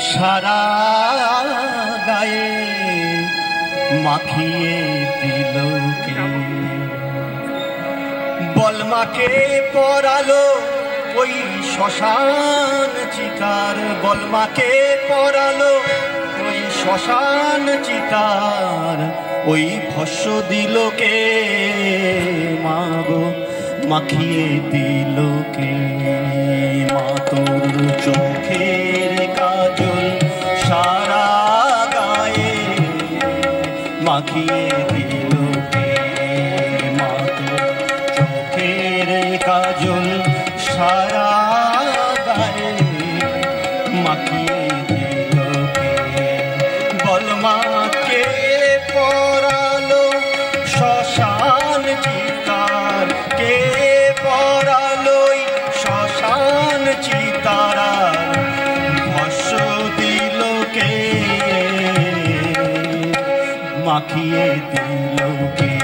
সারা গায়ে মাখিয়ে দিল কে? বলমাকে পরালো ওই শ্মশান চিতার, বলমাকে পরালো ওই শ্মশান চিতার, ওই ভস্য দিল কে? মাগো মাখিয়ে দিল কে? মা তোর চোখের কাজল সারা গায়ে মাখিয়ে দিল কে? মা তোর চোখের কাজল সারা গায়ে মাখিয়ে দিল কে? বলমাকে পরালো শ্মশান চিতার, কে পরালো শ্মশান চিতার, ভস্য দিল কে? মাখিয়ে দিল কে?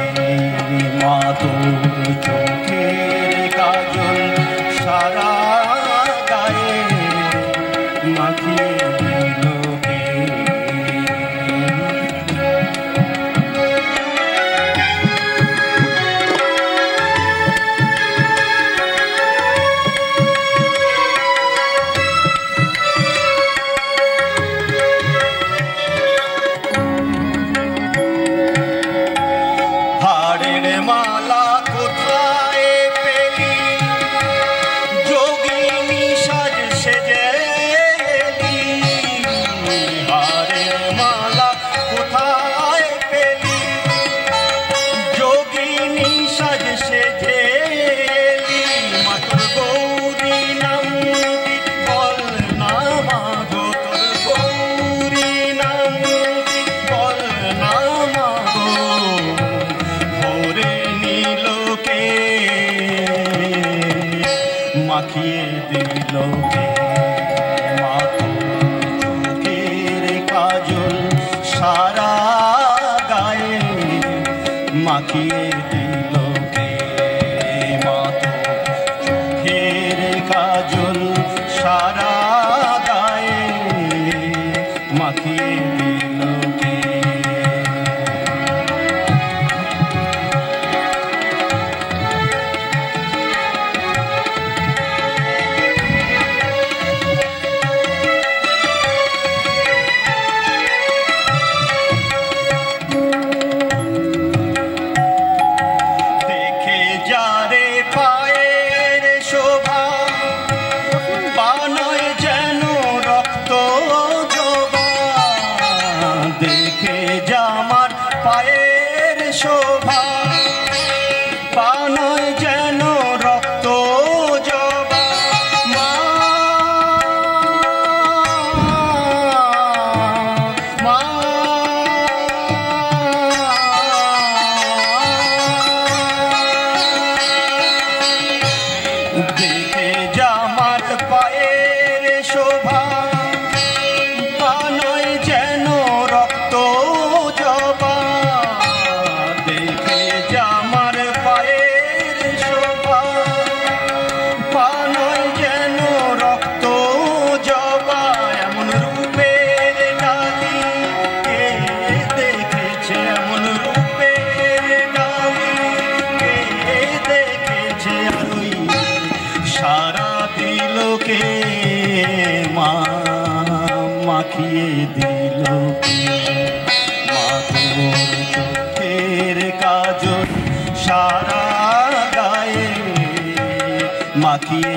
মা তোর চোখের কাজল সারা গায়ে মাখিয়ে দিল কে? হাড়ের মালা কোথায় পেলি, যোগিনী সাজ সেজে এলি? হাড়ের মালা কোথায় পেলি, যোগিনী সাজ সেজে এলি? মাতর গৌরী নাম কি বল না মাগো, তোর গৌরী নাম কি বল না মাগো? ভরে নিল কে? মাখিয়ে দিল কে? মা তোর চোখের কাজল সারা গায়ে মাখিয়ে দিল কে? মা তোর চোখের কাজল সারা গায়ে মাখিয়ে দিল কে? দেখে যারে পায়ের শোভা, বানয় যেন রক্ত জবা। দেখে যামার পায়ের শোভা, বানয় যেন রক্ত জবা। মা মা দেখে যামার পায়ের শোভা, বানয় যেন রক্ত জবা। দেখে যামার পায়ের শোভা, বানয় যেন রক্ত জবা। এমন রূপের ডালি কে দেখেছে, এমন রূপের ডালি কে দেখেছে? আলোই সারা দিল কে? মা মাখিয়ে দিল কে? মা তোর চোখের কাজল সারা গায়ে মাখিয়ে